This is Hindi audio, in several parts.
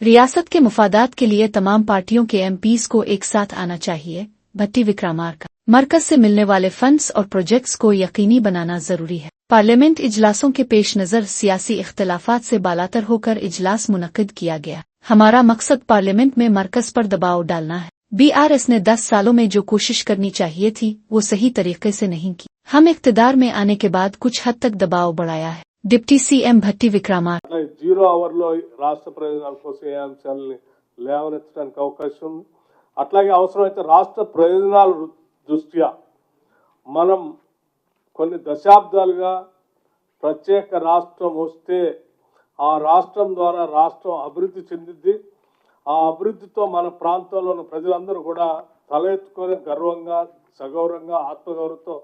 रियासत के मुफादात के लिए तमाम पार्टियों के एमपीज को एक साथ आना चाहिए। भट्टी विक्रमार्का। मरकज से मिलने वाले फंड्स और प्रोजेक्ट्स को यकीनी बनाना जरूरी है। पार्लियामेंट इजलासों के पेश नज़र सियासी इख्तलाफात से बालातर होकर इजलास मुनक्किद किया गया। हमारा मकसद पार्लियामेंट में मरकज पर दबाव डालना है। बीआरएस ने 10 सालों में जो कोशिश करनी चाहिए थी वो सही तरीके से नहीं की। हम इख्तिदार में आने के बाद कुछ हद तक दबाव बढ़ाया है। डिप्टी सीएम भट्टी विक्रमार्का। 0 అవర్లో రాష్ట్ర ప్రయోజనాల కోసం ఏ అంశాలని లేవనెత్తడానికి అవకాశం ఉంది. అట్లాగే అవసరమైతే రాష్ట్ర ప్రయోజనాల దృష్ట్యా మనం కొన్ని దశాబ్దాలుగా ప్రత్యేక రాష్ట్రం వస్తే ఆ రాష్ట్రం ద్వారా రాష్ట్రం అభివృద్ధి చెందింది. ఆ అభివృద్ధితో మన ప్రాంతంలో ఉన్న ప్రజలందరూ కూడా తల ఎత్తుకొని గర్వంగా సగౌరవంగా ఆత్మగౌరవంతో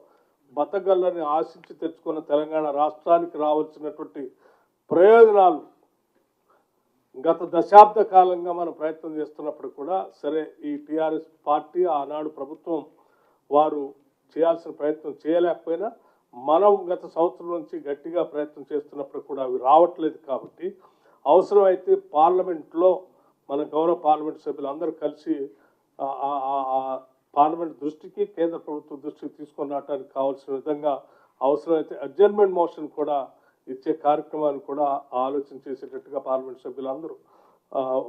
బతకగలని ఆశించి తెచ్చుకున్న తెలంగాణ రాష్ట్రానికి రావాల్సినటువంటి ప్రయోజనాలు గత దశాబ్ద కాలంగా మనం ప్రయత్నం చేస్తున్నప్పుడు కూడా సరే ఈ టీఆర్ఎస్ పార్టీ ఆనాడు ప్రభుత్వం వారు చేయాల్సిన ప్రయత్నం చేయలేకపోయినా మనం గత సంవత్సరం నుంచి గట్టిగా ప్రయత్నం చేస్తున్నప్పుడు కూడా అవి రావట్లేదు. కాబట్టి అవసరమైతే పార్లమెంట్లో మన గౌరవ పార్లమెంట్ సభ్యులందరూ కలిసి పార్లమెంట్ దృష్టికి కేంద్ర ప్రభుత్వం దృష్టికి తీసుకొని రావడానికి కావాల్సిన విధంగా అవసరమైతే అడ్జర్న్మెంట్ మోషన్ కూడా ఇచ్చే కార్యక్రమాన్ని కూడా ఆలోచన చేసేటట్టుగా పార్లమెంట్ సభ్యులందరూ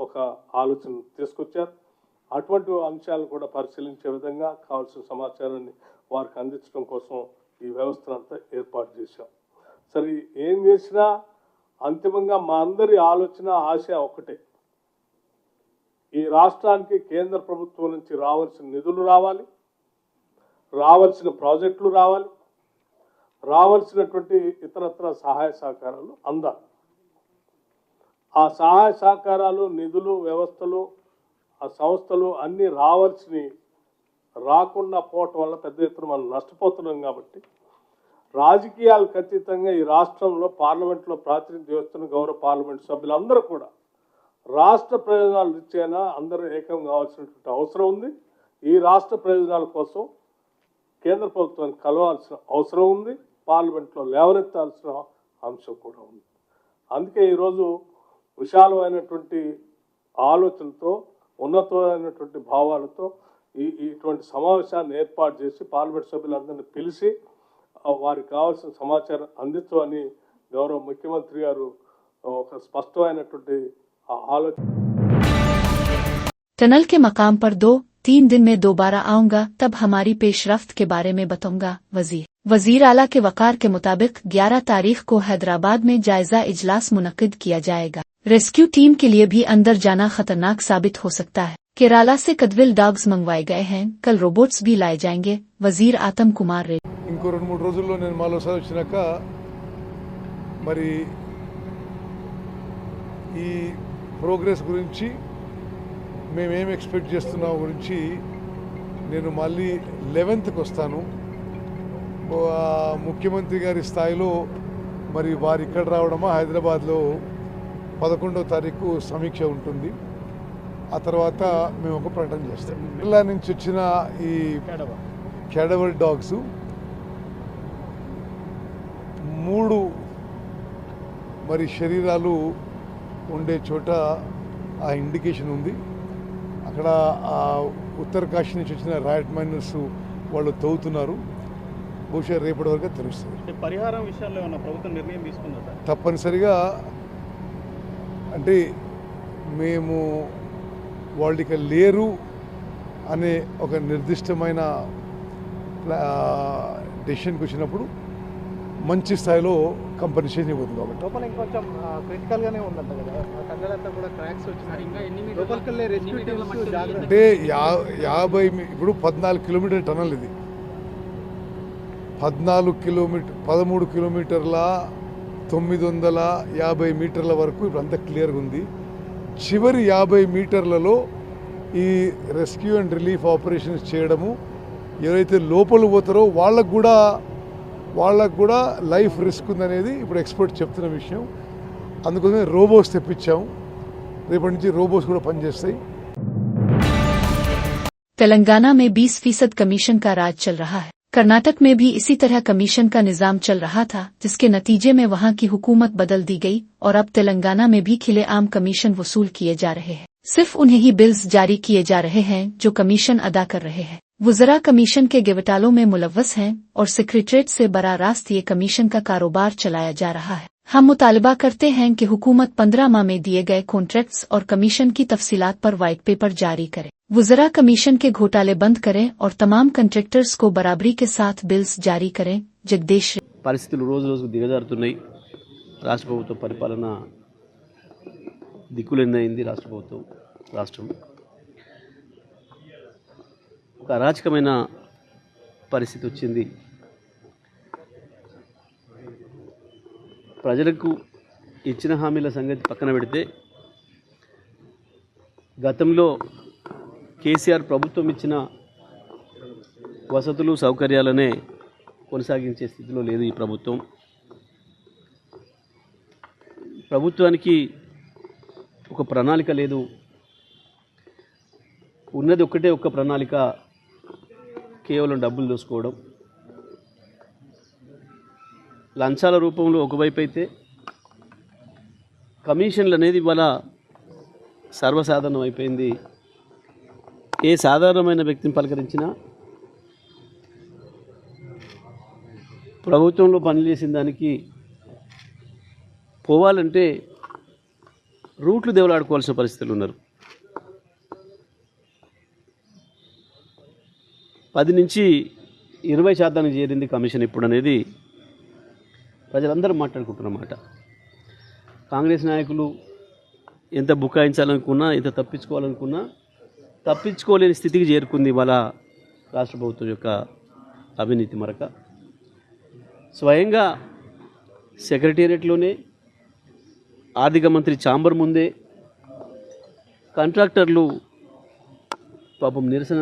ఒక ఆలోచన తీసుకొచ్చారు. అటువంటి అంశాలను కూడా పరిశీలించే విధంగా కావాల్సిన సమాచారాన్ని వారికి అందించడం కోసం ఈ వ్యవస్థను అంతా ఏర్పాటు చేశాం. సరే ఏం చేసినా అంతిమంగా మా అందరి ఆలోచన ఆశ ఒకటే, ఈ రాష్ట్రానికి కేంద్ర ప్రభుత్వం నుంచి రావాల్సిన నిధులు రావాలి, రావాల్సిన ప్రాజెక్టులు రావాలి, రావాల్సినటువంటి ఇతరత్ర సహాయ సహకారాలు అందాలి. ఆ సహాయ సహకారాలు నిధులు వ్యవస్థలు ఆ సంస్థలు అన్నీ రావాల్సినవి రాకుండా పోవటం వల్ల పెద్ద ఎత్తున మనం నష్టపోతున్నాం. కాబట్టి రాజకీయాలకు అతీతంగా ఈ రాష్ట్రంలో పార్లమెంట్లో ప్రాతినిధ్యం వస్తున్న గౌరవ పార్లమెంట్ సభ్యులందరూ కూడా రాష్ట్ర ప్రయోజనాలు ఇచ్చేనా అందరూ ఏకం కావాల్సినటువంటి అవసరం ఉంది. ఈ రాష్ట్ర ప్రయోజనాల కోసం కేంద్ర ప్రభుత్వాన్ని కలవాల్సిన అవసరం ఉంది, పార్లమెంట్లో లేవనెత్తాల్సిన అంశం కూడా ఉంది. అందుకే ఈరోజు విశాలమైనటువంటి ఆలోచనతో ఉన్నతమైనటువంటి భావాలతో ఇటువంటి సమావేశాన్ని ఏర్పాటు చేసి పార్లమెంట్ సభ్యులందరినీ పిలిచి వారికి కావాల్సిన సమాచారం అందించమని గౌరవ ముఖ్యమంత్రి గారు ఒక స్పష్టమైనటువంటి ఆలోచన. टनल के मकाम पर 2-3 दिन में दोबारा आऊंगा, तब हमारी पेशरफ्त के बारे में बताऊंगा। वजीर आला के वकार के मुताबिक 11 तारीख को हैदराबाद में जायजा इजलास मुनक्किद किया जाएगा। रेस्क्यू टीम के लिए भी अंदर जाना खतरनाक साबित हो सकता है। केरला से कदविल डॉग्स मंगवाए गए हैं, कल रोबोट्स भी लाए जाएंगे। वजीर आतम कुमार रेड्डी. ఇంకో 2-3 రోజుల్లో నేను మరోసారి వచ్చినాక మరి ఈ ప్రోగ్రెస్ గురించి మేమేం ఎక్స్పెక్ట్ చేస్తున్నాం గురించి నేను మళ్ళీ 11th వస్తాను. ముఖ్యమంత్రి గారి స్థాయిలో మరి వారు ఇక్కడ రావడమా, హైదరాబాద్లో 11వ తారీఖు సమీక్ష ఉంటుంది. ఆ తర్వాత మేము ఒక ప్రకటన చేస్తాం. కేరళ నుంచి వచ్చిన ఈ క్యాడవర్ డాగ్స్ 3 మరి శరీరాలు ఉండే చోట ఆ ఇండికేషన్ ఉంది. అక్కడ ఆ ఉత్తరకాశీ నుంచి వచ్చిన రైట్ మైనర్స్ వాళ్ళు తవ్వుతున్నారు. బహుశా రేపటి వరకు తెలుస్తుంది. పరిహారం విషయాల్లో ఏమన్నా ప్రభుత్వం నిర్ణయం తీసుకుందా? తప్పనిసరిగా అంటే మేము వాళ్ళు ఇక లేరు అనే ఒక నిర్దిష్టమైన డెసిషన్కి వచ్చినప్పుడు మంచి స్థాయిలో కంపెన్సేషన్ ఇవ్వదు. కాబట్టి లోపల ఇంకొంచెం క్రిటికల్గానే ఉందంట కదా, కళ్ళంతా కూడా క్రాక్స్ వచ్చినాయి. అంటే 50 ఇప్పుడు 14 కిలోమీటర్ టనల్ ఇది. 13 కిలోమీటర్ల 950 మీటర్ల వరకు ఇప్పుడు అంతా క్లియర్గా ఉంది. చివరి 50 మీటర్లలో ఈ రెస్క్యూ అండ్ రిలీఫ్ ఆపరేషన్స్ చేయడము, ఎవరైతే లోపల పోతారో వాళ్ళకు కూడా లైఫ్ రిస్క్ ఉందనేది ఇప్పుడు ఎక్స్పర్ట్ చెప్తున్న విషయం. అందుకోసమే రోబోట్స్ తెప్పించాము. రేపటి నుంచి రోబోట్స్ కూడా పనిచేస్తాయి. तेलंगाना में 20% कमीशन का राज चल रहा है। कर्नाटक में भी इसी तरह कमीशन का निजाम चल रहा था, जिसके नतीजे में वहां की हुकूमत बदल दी गई और अब तेलंगाना में भी खुलेआम कमीशन वसूल किए जा रहे हैं। सिर्फ उन्हें ही बिल्स जारी किए जा रहे हैं जो कमीशन अदा कर रहे हैं। वुज़रा कमीशन के घोटालों में मुलव्वस हैं और सेक्रेटरीट से बराह रास्त ये कमीशन का कारोबार चलाया जा रहा है। हम मुतालबा करते हैं कि हुकूमत 15 माह में दिए गए कॉन्ट्रैक्ट्स और कमीशन की तफसीलात पर वाइट पेपर जारी करे, वुज़रा कमीशन के घोटाले बंद करें और तमाम कंट्रैक्टर्स को बराबरी के साथ बिल्स जारी करें। जगदीश పరిస్థితులు రోజు రోజుకు దిగజారుతున్నాయి. రాష్ట్ర ప్రభుత్వ పరిపాలన దిక్కులెన్నైంది. రాష్ట్రం ఒక అరాచకమైన పరిస్థితి వచ్చింది. ప్రజలకు ఇచ్చిన హామీల సంగతి పక్కన పెడితే గతంలో కేసీఆర్ ప్రభుత్వం ఇచ్చిన వసతులు సౌకర్యాలనే కొనసాగించే స్థితిలో లేదు ఈ ప్రభుత్వం. ప్రభుత్వానికి ఒక ప్రణాళిక లేదు. ఉన్నది ఒక్క ప్రణాళిక, కేవలం డబ్బులు దోసుకోవడం. లంచాల రూపంలో ఒకవైపు అయితే కమిషన్లు అనేది ఇవాళ సర్వసాధారణం అయిపోయింది. ఏ సాధారణమైన వ్యక్తిని పలకరించినా ప్రభుత్వంలో పనిచేసిన దానికి పోవాలంటే రూట్లు దేవులాడుకోవాల్సిన పరిస్థితులు ఉన్నారు. 10 నుంచి 20% చేరింది కమిషన్ ఇప్పుడు అనేది ప్రజలందరూ మాట్లాడుకుంటున్నమాట. కాంగ్రెస్ నాయకులు ఎంత బుకాయించాలనుకున్నా, ఎంత తప్పించుకోవాలనుకున్నా తప్పించుకోలేని స్థితికి చేరుకుంది ఇవాళ రాష్ట్ర ప్రభుత్వం యొక్క అవినీతి మరక. స్వయంగా సెక్రటేరియట్లోనే ఆర్థిక మంత్రి ఛాంబర్ ముందే కాంట్రాక్టర్లు పాపం నిరసన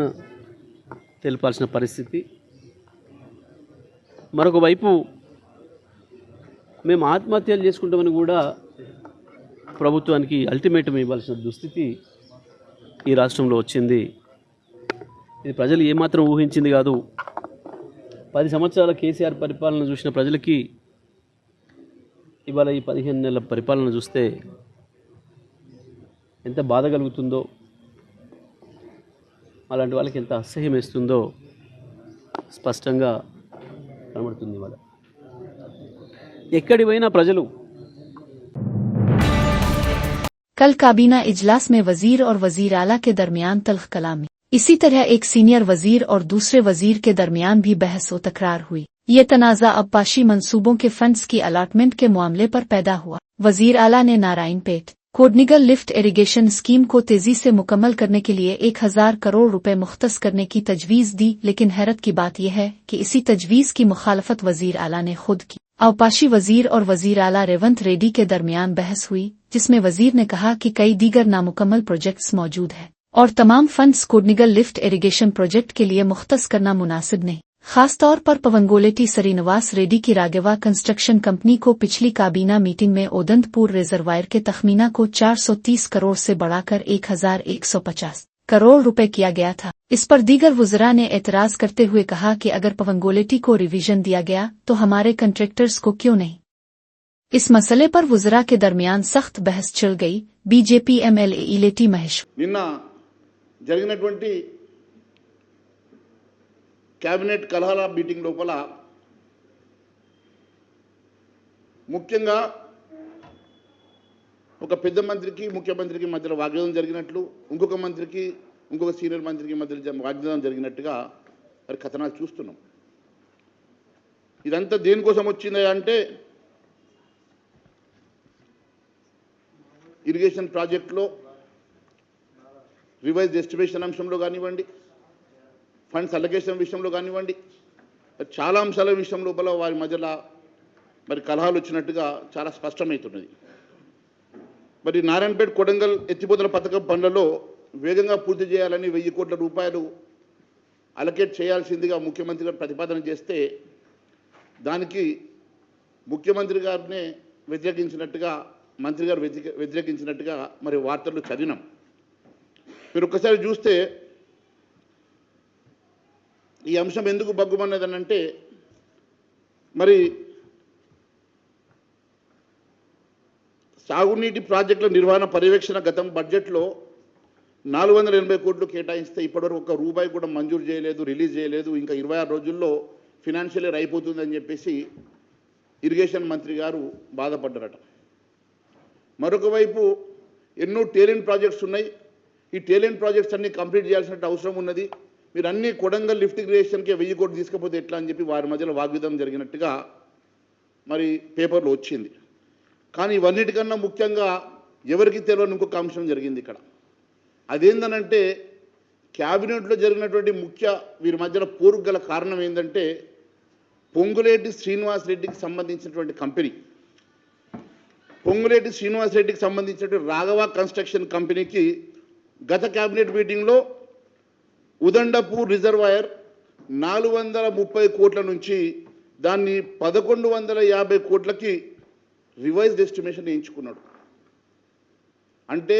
తెలపాల్సిన పరిస్థితి. మరొక వైపు మేము ఆత్మహత్యలు చేసుకుంటామని కూడా ప్రభుత్వానికి అల్టిమేటం ఇవ్వాల్సిన దుస్థితి ఈ రాష్ట్రంలో వచ్చింది. ఇది ప్రజలు ఏమాత్రం ఊహించింది కాదు. 10 సంవత్సరాల కేసీఆర్ పరిపాలన చూసిన ప్రజలకి ఇవాళ ఈ 15 నెలల పరిపాలన చూస్తే ఎంత బాధ కలుగుతుందో, అలాంటి వాళ్ళకి ఎంత అసహ్యం వేస్తుందో స్పష్టంగా కనబడుతుంది. ఇవాళ ఎక్కడి పోయినా ప్రజలు. कल काबीना इजलास में वजीर और वजीर आला के दरमियान तल्ख कलामी, इसी तरह एक सीनियर वजीर और दूसरे वजीर के दरमियान भी बहस व तकरार हुई। ये तनाज़ा अब्बाशी मंसूबों के फंड्स की अलाटमेंट के मामले पर पैदा हुआ। वजीर आला ने नारायणपेट कोडनिगल लिफ्ट इरिगेशन स्कीम को तेजी से मुकम्मल करने के लिए 1000 करोड़ रुपए मुख्तस करने की तजवीज़ दी, लेकिन हैरत की बात यह है कि इसी तजवीज़ की मुखालफत वजीर आला ने खुद की। अवपाशी वजीर और वजीर आला रेवंत रेड्डी के दरमियान बहस हुई, जिसमें वजीर ने कहा कि कई दीगर नामुकम्मल प्रोजेक्ट्स मौजूद हैं और तमाम फंड्स कोडनिगल लिफ्ट इरिगेशन प्रोजेक्ट के लिए मुख्तस करना मुनासिब नहीं। खासतौर पर पवंगोलेटी श्रीनिवास रेड्डी की राघवा कंस्ट्रक्शन कंपनी को पिछली काबीना मीटिंग में ओदंतपुर रिजर्वायर के तखमीना को 430 करोड़ से बढ़ाकर 1150 करोड़ रुपए किया गया था। इस पर दीगर वुज़रा ने एतराज़ करते हुए कहा कि अगर पवंगोलेटी को रिवीजन दिया गया तो हमारे कंट्रैक्टर्स को क्यों नहीं। इस मसले पर वुज़रा के दरमियान सख्त बहस छिड़ गई। बीजेपी एमएलए इलेटी महेश నిన్న జరిగినటువంటి క్యాబినెట్ కలహాల మీటింగ్ లోపల ముఖ్యంగా ఒక పెద్ద మంత్రికి ముఖ్యమంత్రికి మధ్యలో వాగ్వాదం జరిగినట్లు, ఇంకొక మంత్రికి ఇంకొక సీనియర్ మంత్రికి మధ్యలో వాగ్వాదం జరిగినట్టుగా మరి కథనాలు చూస్తున్నాం. ఇదంతా దేనికోసం వచ్చింది అంటే ఇరిగేషన్ ప్రాజెక్టులో రివైజ్ ఎస్టిమేషన్ అంశంలో కానివ్వండి, ఫండ్స్ అలొకేషన్ విషయంలో కానివ్వండి, చాలా అంశాల విషయం లోపల వారి మధ్యలో మరి కలహాలు వచ్చినట్టుగా చాలా స్పష్టమవుతున్నది. మరి నారాయణపేట కొడంగల్ ఎత్తిపోతల పథకం పనులలో వేగంగా పూర్తి చేయాలని 1000 కోట్ల రూపాయలు అలొకేట్ చేయాల్సిందిగా ముఖ్యమంత్రి గారు ప్రతిపాదన చేస్తే దానికి ముఖ్యమంత్రి గారినే వ్యతిరేకించినట్టుగా, మంత్రి గారు వ్యతిరేకించినట్టుగా మరి వార్తలు చదివినాం. మీరు ఒక్కసారి చూస్తే ఈ అంశం ఎందుకు బగ్గుమన్నదనంటే మరి సాగునీటి ప్రాజెక్టుల నిర్వహణ పర్యవేక్షణ గతం బడ్జెట్లో 480 కోట్లు కేటాయిస్తే ఇప్పటివరకు ఒక్క రూపాయి కూడా మంజూరు చేయలేదు, రిలీజ్ చేయలేదు. ఇంకా 26 రోజుల్లో ఫినాన్షియల్ ఇయర్ అయిపోతుందని చెప్పేసి ఇరిగేషన్ మంత్రి గారు బాధపడ్డారట. మరొక వైపు ఎన్నో టేలెంట్ ప్రాజెక్ట్స్ ఉన్నాయి. ఈ టేలెంట్ ప్రాజెక్ట్స్ అన్నీ కంప్లీట్ చేయాల్సిన అవసరం ఉన్నది. మీరు అన్ని కొడంగల్ లిఫ్ట్ ఇరిగేషన్కి 1000 కోట్లు తీసుకపోతే ఎట్లా అని చెప్పి వారి మధ్యలో వాగ్విదం జరిగినట్టుగా మరి పేపర్లో వచ్చింది. కానీ ఇవన్నిటికన్నా ముఖ్యంగా ఎవరికి తెలియని ఇంకొక అంశం జరిగింది ఇక్కడ. అదేందనంటే క్యాబినెట్లో జరిగినటువంటి వీరి మధ్యన పోరుకు గల కారణం ఏంటంటే పొంగులేటి శ్రీనివాస్ రెడ్డికి సంబంధించినటువంటి కంపెనీ, పొంగులేటి శ్రీనివాస్ రెడ్డికి సంబంధించినటువంటి రాఘవ కన్స్ట్రక్షన్ కంపెనీకి గత క్యాబినెట్ మీటింగ్లో ఉదండపూర్ రిజర్వాయర్ 430 కోట్ల నుంచి దాన్ని 1150 కోట్లకి రివైజ్డ్ ఎస్టిమేషన్ వేయించుకున్నాడు. అంటే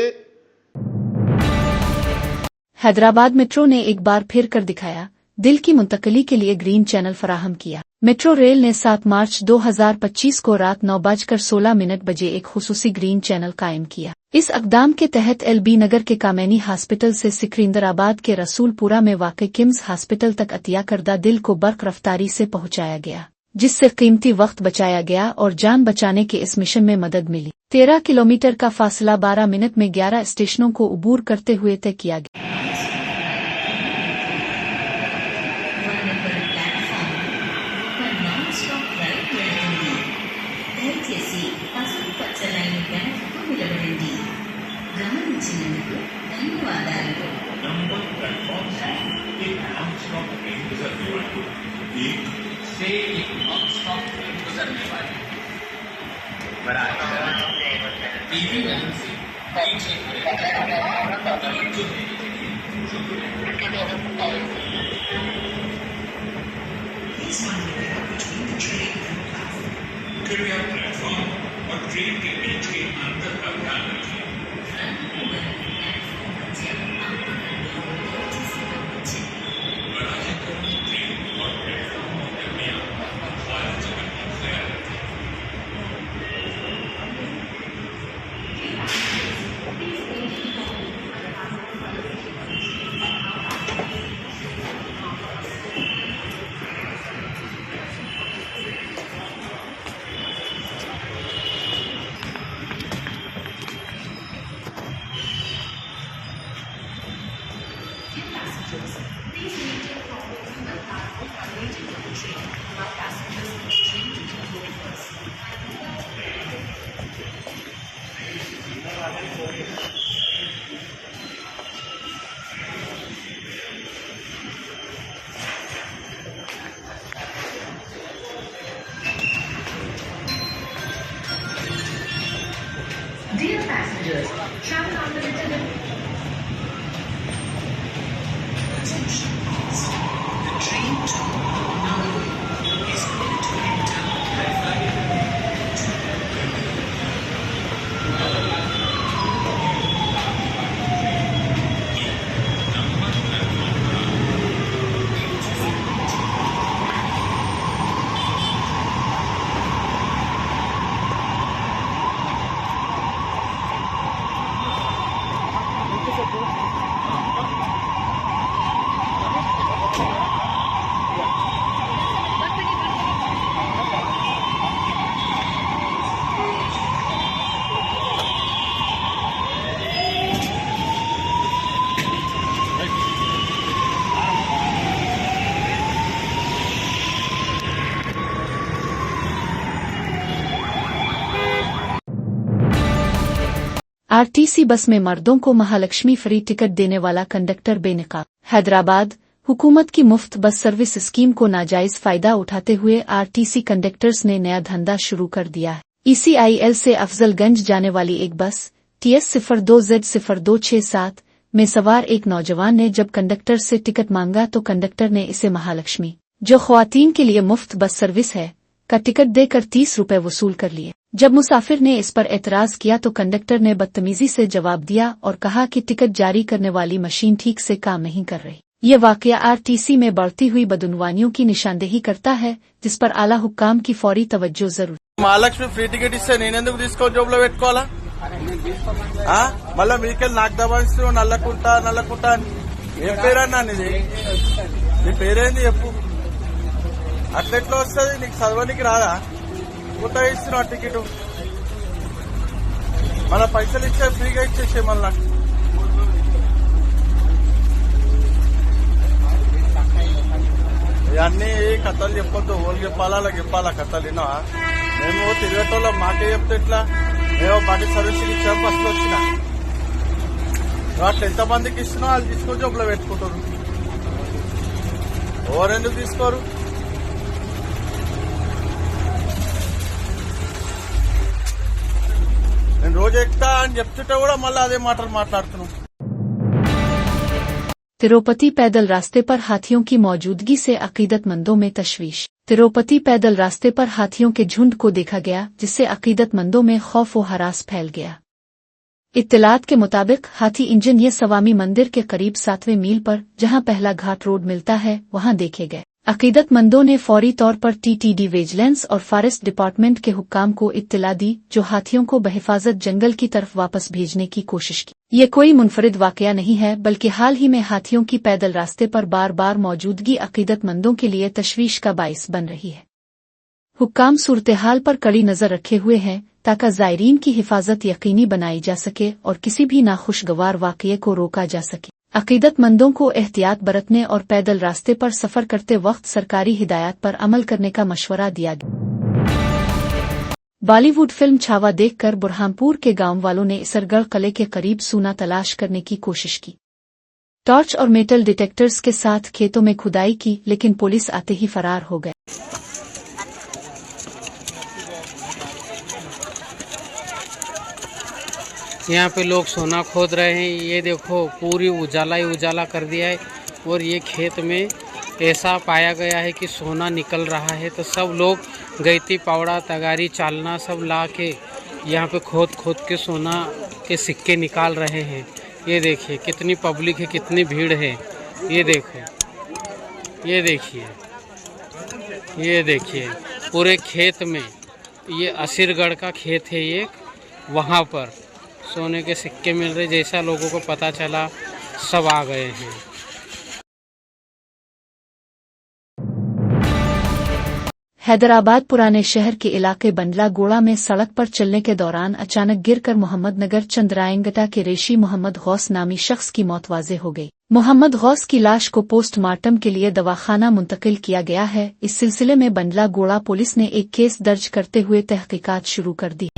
हैदराबाद मेट्रो ने एक बार फिर कर दिखाया, दिल की मुंतकली के लिए ग्रीन चैनल फराहम किया। मेट्रो रेल ने 7 मार्च 2025 को रात 9:16 बजे एक खुसूसी ग्रीन चैनल कायम किया। इस अक़दाम के तहत LB नगर के कामैनी हॉस्पिटल से सिकंदराबाद के रसूलपुरा में वाक़ई किम्स हॉस्पिटल तक अतिया करदा दिल को बर्क रफ्तारी से पहुंचाया गया, जिससे कीमती वक्त बचाया गया और जान बचाने के इस मिशन में मदद मिली। 13 किलोमीटर का फासला 12 मिनट में 11 स्टेशनों को उबूर करते हुए तय किया गया। कृपया प्लेटफॉर्म और ट्रेन के बीच के अंतर का ध्यान रखें। ट्रेन और प्लेटफॉर्म के दरमियान हर जगह का ख्याल रखें। Dear passengers, travel on the return. Attention please. The train to Nauru is going to enter. RTC bus में मर्दों को महालक्ष्मी फ्री टिकट देने वाला कंडक्टर बेनकाब। हैदराबाद हुकूमत की मुफ्त बस सर्विस स्कीम को नाजायज फायदा उठाते हुए आरटीसी कंडक्टर्स ने नया धंधा शुरू कर दिया है। ECIL से अफजलगंज जाने वाली एक बस TS02Z0267 में सवार एक नौजवान ने जब कंडक्टर से टिकट मांगा तो कंडक्टर ने इसे महालक्ष्मी, जो ख्वातीन के लिए मुफ्त बस सर्विस है, का टिकट देकर 30 रुपए वसूल कर लिए। जब मुसाफिर ने इस पर एतराज किया तो कंडक्टर ने बदतमीजी से जवाब दिया और कहा कि टिकट जारी करने वाली मशीन ठीक से काम नहीं कर रही। ये वाकया आरटीसी में बढ़ती हुई बदउनवानियों की निशानदेही करता है, जिस पर आला हुक्काम की फौरी तवज्जो जरूर। महालक्ष्मी फ्री टिకెట్ ఇస్తే నేనెందుకు తీసుకొని జోబులో పెట్టుకోవాలా? మళ్ళా మీకెళ్ళి నాకు దబాయిస్తూ నల్లకుంటా అని ఏం పేరన్నా నీది? నీ పేరేంది చెప్పు? అట్లెట్లా వస్తుంది? నీకు చదవనికి రాదా? కొత్తగా ఇస్తున్నావు టికెట్, మళ్ళా పైసలు ఇచ్చే ఫ్రీగా ఇచ్చేసే మళ్ళీ నాకు. ఇవన్నీ కథలు చెప్పొద్దు, ఓళ్ళు చెప్పాలా అలా చెప్పాలా కథలు విన్నా? మేము తిరిగేటోళ్ళం, మాకే చెప్తే ఎట్లా? మేము బండి సర్వీసింగ్ ఇచ్చాం, ఫస్ట్ వచ్చిన అట్లా ఎంతమందికి ఇస్తున్నా వాళ్ళు తీసుకొని జబ్బులో పెట్టుకుంటారు. ఎవరెందుకు తీసుకోరు? నేను రోజు ఎక్కుతా అని చెప్తుంటే కూడా మళ్ళీ అదే మాటలు మాట్లాడుతున్నాం. तिरुपति पैदल रास्ते पर हाथियों की मौजूदगी से अकीदतमंदों में तशवीश। तिरुपति पैदल रास्ते पर हाथियों के झुंड को देखा गया, जिससे अकीदतमंदों में खौफ व हरास फैल गया। इत्तलात के मुताबिक हाथी इंजन ये सवामी मंदिर के करीब 7वें मील पर, जहां पहला घाट रोड मिलता है, वहां देखे गए। अकीदतमंदों ने फौरी तौर पर टीटीडी विजिलेंस और फॉरेस्ट डिपार्टमेंट के हुक्काम को इत्तला दी, जो हाथियों को बहिफाजत जंगल की तरफ वापस भेजने की कोशिश की। ये कोई मुनफरिद वाकया नहीं है, बल्कि हाल ही में हाथियों की पैदल रास्ते पर बार बार मौजूदगी अकीदतमंदों के लिए तशवीश का बाइस बन रही है। हुक्काम सूरत-ए-हाल पर कड़ी नजर रखे हुए हैं, ताकि ज़ायरीन की हिफाजत यकीनी बनाई जा सके और किसी भी नाखुशगवार वाकये को रोका जा सके। अकीदतमंदों को एहतियात बरतने और पैदल रास्ते पर सफर करते वक्त सरकारी हिदायत पर अमल करने का मशवरा दिया गया। बॉलीवुड फिल्म छावा देखकर बुरहानपुर के गांव वालों ने इसरगढ़ किले के करीब सोना तलाश करने की कोशिश की। टॉर्च और मेटल डिटेक्टर्स के साथ खेतों में खुदाई की, लेकिन पुलिस आते ही फरार हो गए। यहाँ पे लोग सोना खोद रहे हैं। ये देखो पूरी उजाला ही उजाला कर दिया है, और ये खेत में ऐसा पाया गया है कि सोना निकल रहा है। तो सब लोग गैती पावड़ा तगारी चालना सब ला के यहाँ पे खोद खोद के सोना के सिक्के निकाल रहे हैं। ये देखिए कितनी पब्लिक है, कितनी भीड़ है। ये देखिए, ये देखिए, ये देखिए पूरे खेत में, ये असीरगढ़ का खेत है एक, वहाँ पर सोने के सिक्के मिल रहे। जैसा लोगों को पता चला सब आ गए हैं। हैदराबाद पुराने शहर के इलाके बंडला गोड़ा में सड़क पर चलने के दौरान अचानक गिरकर मोहम्मदनगर चंद्रायंगटा के रेशी मोहम्मद गौस नामी शख्स की मौत वाज़े हो गई। मोहम्मद गौस की लाश को पोस्टमार्टम के लिए दवाखाना मुंतकिल किया गया है। इस सिलसिले में बंडला गोड़ा पुलिस ने एक केस दर्ज करते हुए तहकीकात शुरू कर दी।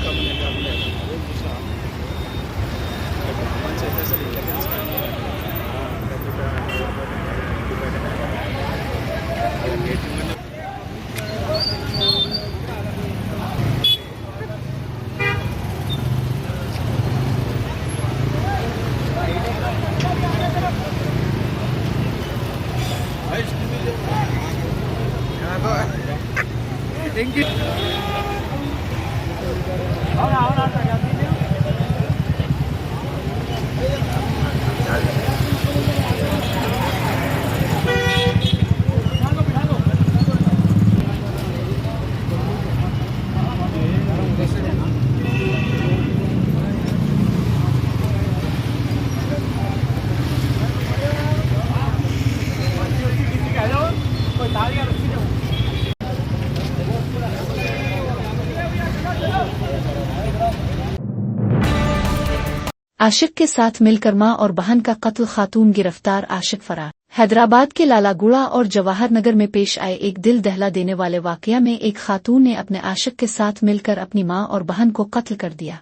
आशिक के साथ मिलकर मां और बहन का कत्ल, खातून गिरफ्तार, आशिक फरार। हैदराबाद के लालागुड़ा और जवाहर नगर में पेश आए एक दिल दहला देने वाले वाकया में एक खातून ने अपने आशिक के साथ मिलकर अपनी मां और बहन को कत्ल कर दिया।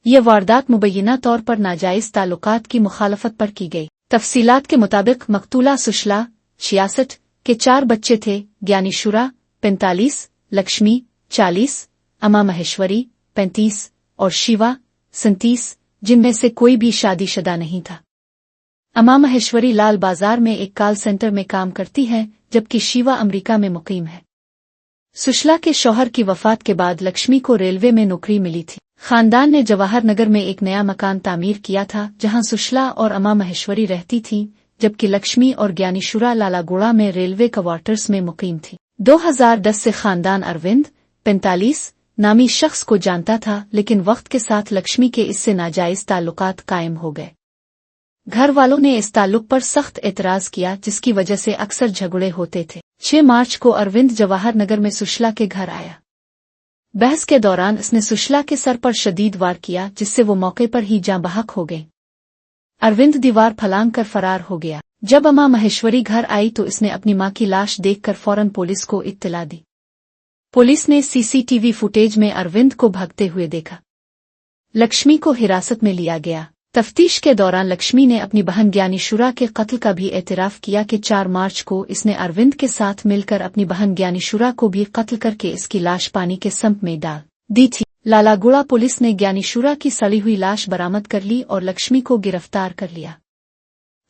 ये वारदात मुबैना तौर पर नाजायज ताल्लुकात की मुखालफत पर की गई। तफसीलात के मुताबिक मकतूला सुशला 66 के 4 बच्चे थे, ज्ञानीशुरा 45, लक्ष्मी 40, अमा महेश्वरी 35 और शिवा 37, जिनमें से कोई भी शादीशुदा नहीं था। अमा महेश्वरी लाल बाजार में एक कॉल सेंटर में काम करती है, जबकि शिवा अमेरिका में मुकीम है। सुशला के शौहर की वफात के बाद लक्ष्मी को रेलवे में नौकरी मिली थी। खानदान ने जवाहर नगर में एक नया मकान तामीर किया था, जहां सुशला और अमा महेश्वरी रहती थीं, जबकि लक्ष्मी और ज्ञानीशुरा लालागुड़ा में रेलवे क्वार्टर्स में मुकीम थी। 2010 से खानदान अरविंद 45 नामी शख्स को जानता था, लेकिन वक्त के साथ लक्ष्मी के इससे नाजायज ताल्लुकात कायम हो गए। घर वालों ने इस ताल्लुक पर सख्त एतराज किया, जिसकी वजह से अक्सर झगड़े होते थे। 6 मार्च को अरविंद जवाहर नगर में सुशला के घर आया। बहस के दौरान उसने सुशला के सर पर शदीद वार किया, जिससे वो मौके पर ही जाँ बहक हो गई। अरविंद दीवार फलांग कर फरार हो गया। जब अम्मा महेश्वरी घर आई तो इसने अपनी मां की लाश देखकर फौरन पुलिस को इत्तला दी। पुलिस ने सीसीटीवी फुटेज में अरविंद को भागते हुए देखा। लक्ष्मी को हिरासत में लिया गया। तफ्तीश के दौरान लक्ष्मी ने अपनी बहन ज्ञानीशुरा के कत्ल का भी एतराफ किया कि 4 मार्च को इसने अरविंद के साथ मिलकर अपनी बहन ज्ञानीशुरा को भी कत्ल करके इसकी लाश पानी के सम्प में डाल दी थी। लालागुड़ा पुलिस ने ज्ञानीशुरा की सड़ी हुई लाश बरामद कर ली और लक्ष्मी को गिरफ्तार कर लिया।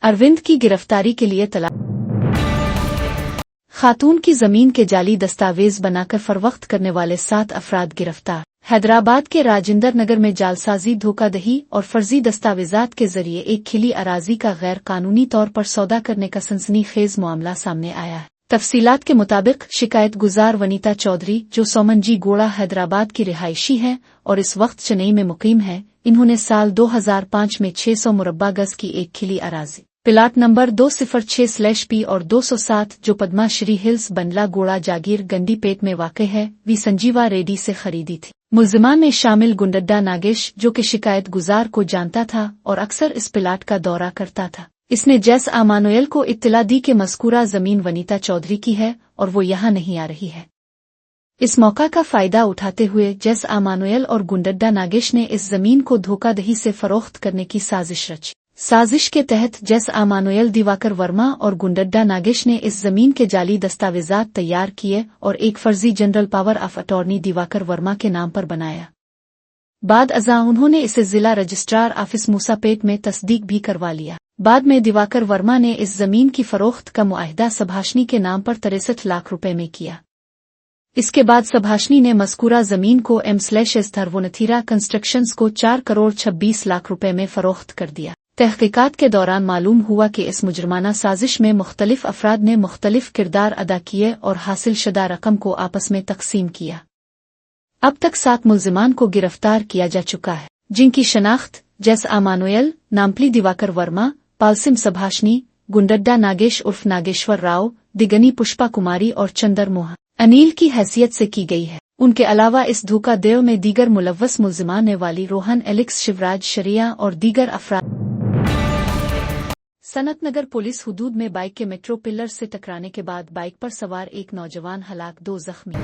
अरविंद की गिरफ्तारी के लिए खातून की जमीन के जाली दस्तावेज बनाकर फरोख्त करने वाले 7 अफराद गिरफ्तार। हैदराबाद के राजेंद्र नगर में जालसाजी, धोखाधड़ी और फर्जी दस्तावेजात के जरिए एक खिली अराजी का गैर कानूनी तौर पर सौदा करने का सनसनीखेज मामला सामने आया है। तफसीलात के मुताबिक शिकायत गुजार वनीता चौधरी, जो सोमनजी गोड़ा हैदराबाद की रिहायशी है और इस वक्त चेन्नई में मुकीम है, इन्होंने साल 2005 में 600 मुरब्बा गज की एक खिली अराजी प्लाट नंबर 206/P और 207 जो पद्मा श्री हिल्स बंडला गोड़ा जागीर गंडीपेट में वाक़ है, वी संजीवा रेड्डी से खरीदी थी। मुल्जिमान में शामिल गुंडड्डा नागेश, जो कि शिकायत गुजार को जानता था और अक्सर इस प्लाट का दौरा करता था, इसने जैस आमानुएल को इत्तला दी कि मज़कूरा जमीन वनीता चौधरी की है और वो यहाँ नहीं आ रही है। इस मौका का फायदा उठाते हुए जैस आमानुएल और गुंडड्डा नागेश ने इस जमीन को धोखाधड़ी से फरोख्त करने की साजिश रची। साजिश के तहत जैस आमानुएल, दिवाकर वर्मा और गुंडड्डा नागेश ने इस जमीन के जाली दस्तावेजात तैयार किए और एक फर्जी general power of attorney Diwakar Verma के नाम पर बनाया। बाद अज़ां उन्होंने इसे जिला रजिस्ट्रार ऑफिस मूसापेट में तस्दीक भी करवा लिया। बाद में दिवाकर वर्मा ने इस जमीन की फरोख्त का मुआहदा सभाषनी के नाम पर 63 लाख रुपए में किया। इसके बाद सभाषनी ने मज़कूरा जमीन को M/S धर्वोनथीरा कंस्ट्रक्शंस को 4 करोड़ 26 लाख रुपए में फरोख्त कर दिया। तहकीकात के दौरान मालूम हुआ कि इस मुजरमाना साजिश में मुख्तलिफ अफराद ने मुख्तलिफ किरदार अदा किए और हासिल शुदा रकम को आपस में तकसीम किया। अब तक 7 मुल्जिमान को गिरफ्तार किया जा चुका है, जिनकी शनाख्त जैस आमानुएल, नामपली दिवाकर वर्मा, पालसिम सभाषनी, गुंडड्डा नागेश उर्फ नागेश्वर राव, दिगनी पुष्पा कुमारी और चंद्रमोहन अनिल की हैसियत से की गई है। उनके अलावा इस धोखा देव में दीगर मुलव्वस मुल्जिमान ने वाली रोहन एलेक्स, शिवराज शरिया और दीगर अफराद। सनतनगर पुलिस हुदूद में बाइक के मेट्रो पिलर से टकराने के बाद बाइक पर सवार एक नौजवान हलाक, 2 जख्मी।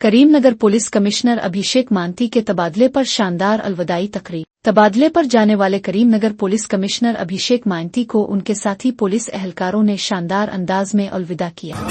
करीमनगर पुलिस कमिश्नर अभिषेक मांती के तबादले पर शानदार अलविदाई तकरीब। तबादले पर जाने वाले करीमनगर पुलिस कमिश्नर अभिषेक मांती को उनके साथी पुलिस एहलकारों ने शानदार अंदाज में अलविदा किया।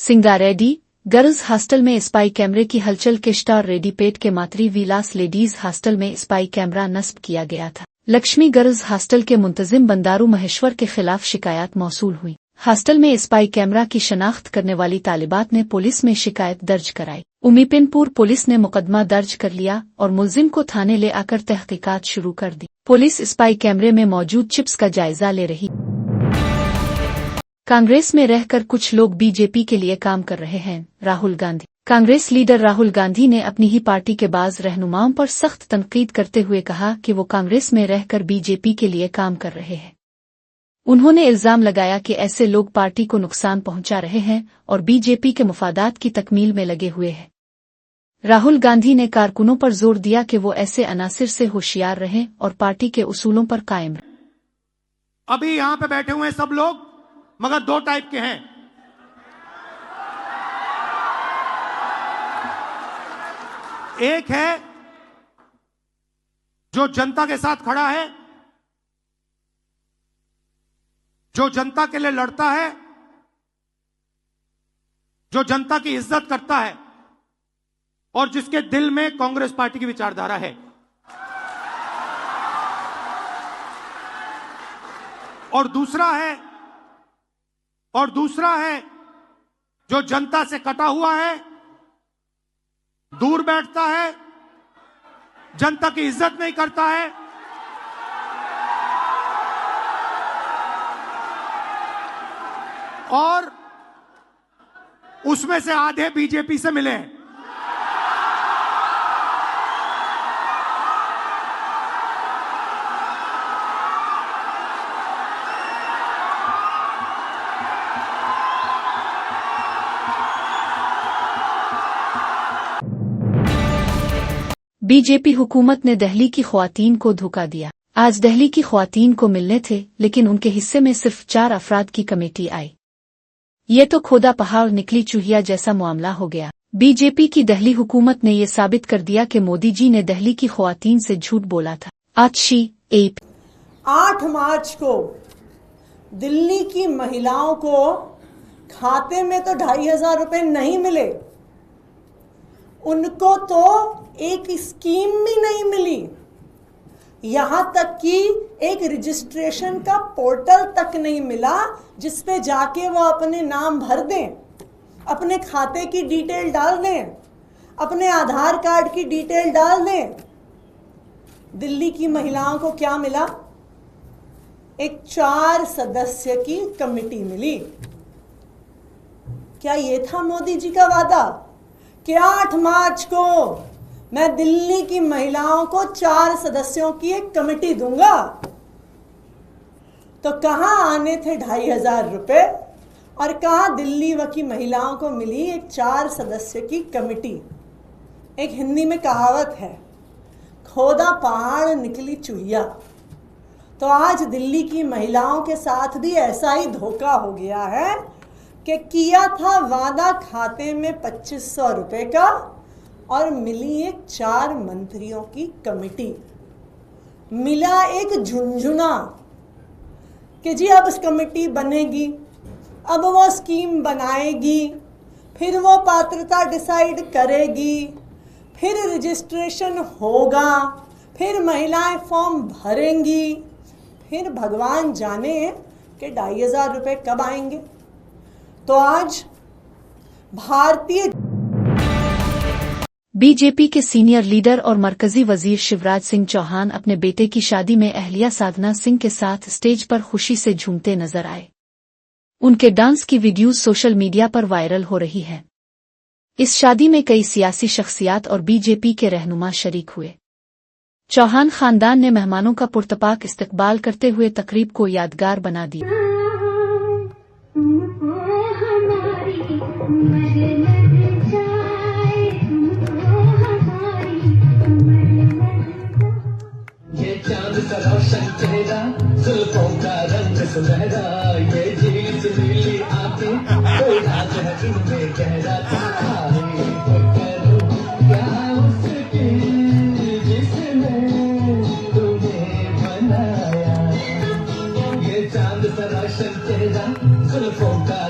सिंगारेड्डी गर्ल्स हॉस्टल में स्पाई कैमरे की हलचल के स्टार रेडीपेट के मातृ विलास लेडीज हॉस्टल में स्पाई कैमरा नस्ब किया गया था। लक्ष्मी गर्ल्स हॉस्टल के मुंतजिम बंदारू महेश्वर के खिलाफ शिकायत मौसूल हुई। हॉस्टल में स्पाई कैमरा की शनाख्त करने वाली तालिबात ने पुलिस में शिकायत दर्ज कराई। उमीपिनपुर पुलिस ने मुकदमा दर्ज कर लिया और मुलजिम को थाने ले आकर तहकीकात शुरू कर दी। पुलिस स्पाई कैमरे में मौजूद चिप्स का जायजा ले रही। कांग्रेस में रहकर कुछ लोग बीजेपी के लिए काम कर रहे हैं। राहुल गांधी। कांग्रेस लीडर राहुल गांधी ने अपनी ही पार्टी के बाज़ रहनुमाओं पर सख्त तनकीद करते हुए कहा कि वो कांग्रेस में रहकर बीजेपी के लिए काम कर रहे हैं। उन्होंने इल्जाम लगाया कि ऐसे लोग पार्टी को नुकसान पहुंचा रहे हैं और बीजेपी के मुफादात की तकमील में लगे हुए हैं। राहुल गांधी ने कारकुनों पर जोर दिया कि वो ऐसे अनासिर से होशियार रहें और पार्टी के उसूलों पर कायम रहें। अभी यहां पे बैठे हुए सब लोग मगर दो टाइप के हैं। एक है जो जनता के साथ खड़ा है, जो जनता के लिए लड़ता है, जो जनता की इज्जत करता है और जिसके दिल में कांग्रेस पार्टी की विचारधारा है। और दूसरा है जो जनता से कटा हुआ है, दूर बैठता है, जनता की इज्जत नहीं करता है, और उसमें से आधे बीजेपी से मिले हैं। बीजेपी हुकूमत ने दिल्ली की ख्वातीन को धोखा दिया। आज दिल्ली की ख्वातीन को मिलने थे, लेकिन उनके हिस्से में सिर्फ 4 अफराद की कमेटी आई। ये तो खोदा पहाड़ निकली चूहिया जैसा मामला हो गया। बीजेपी की दिल्ली हुकूमत ने ये साबित कर दिया कि मोदी जी ने दिल्ली की ख्वातीन से झूठ बोला था। आज 8 मार्च को दिल्ली की महिलाओं को खाते में तो 2500 रुपए नहीं मिले, उनको तो एक स्कीम भी नहीं मिली, यहां तक कि एक रजिस्ट्रेशन का पोर्टल तक नहीं मिला जिस पे जाके वो अपने नाम भर दें, अपने खाते की डिटेल डाल दें, अपने आधार कार्ड की डिटेल डाल दें। दिल्ली की महिलाओं को क्या मिला? एक 4 सदस्य की कमेटी मिली। क्या ये था मोदी जी का वादा कि 8 मार्च को मैं दिल्ली की महिलाओं को 4 सदस्यों की एक कमेटी दूंगा? तो कहां आने थे 2500 रुपए और कहां दिल्ली की महिलाओं को मिली एक 4 सदस्य की कमेटी? एक हिंदी में कहावत है, खोदा पहाड़ निकली चूहिया। तो आज दिल्ली की महिलाओं के साथ भी ऐसा ही धोखा हो गया है कि किया था वादा खाते में 2500 रुपए का और मिली एक 4 मंत्रियों की कमेटी। मिला एक झुंझुना कि जी अब कमेटी बनेगी, अब वो स्कीम बनाएगी, फिर वो पात्रता डिसाइड करेगी, फिर रजिस्ट्रेशन होगा, फिर महिलाएं फॉर्म भरेंगी, फिर भगवान जाने कि 2500 रुपए कब आएंगे। तो आज भारतीय बीजेपी के सीनियर लीडर और मरकजी वजीर शिवराज सिंह चौहान अपने बेटे की शादी में अहलिया साधना सिंह के साथ स्टेज पर खुशी से झूमते नजर आए। उनके डांस की वीडियोज सोशल मीडिया पर वायरल हो रही है। इस शादी में कई सियासी शख्सियात और बीजेपी के रहनुमा शरीक हुए। चौहान खानदान ने मेहमानों का पुरतपाक इस्तकबाल करते हुए तकरीब को यादगार बना दिया। ये चांद का रोशन चेहरा, जुल्फों का रंग सुनहरा, ये झील नीली आंखें, कोई रात है इनमें गहरा। क्या उसकी जिसने तुम्हें बनाया, ये चांद का रोशन चेहरा, जुल्फों का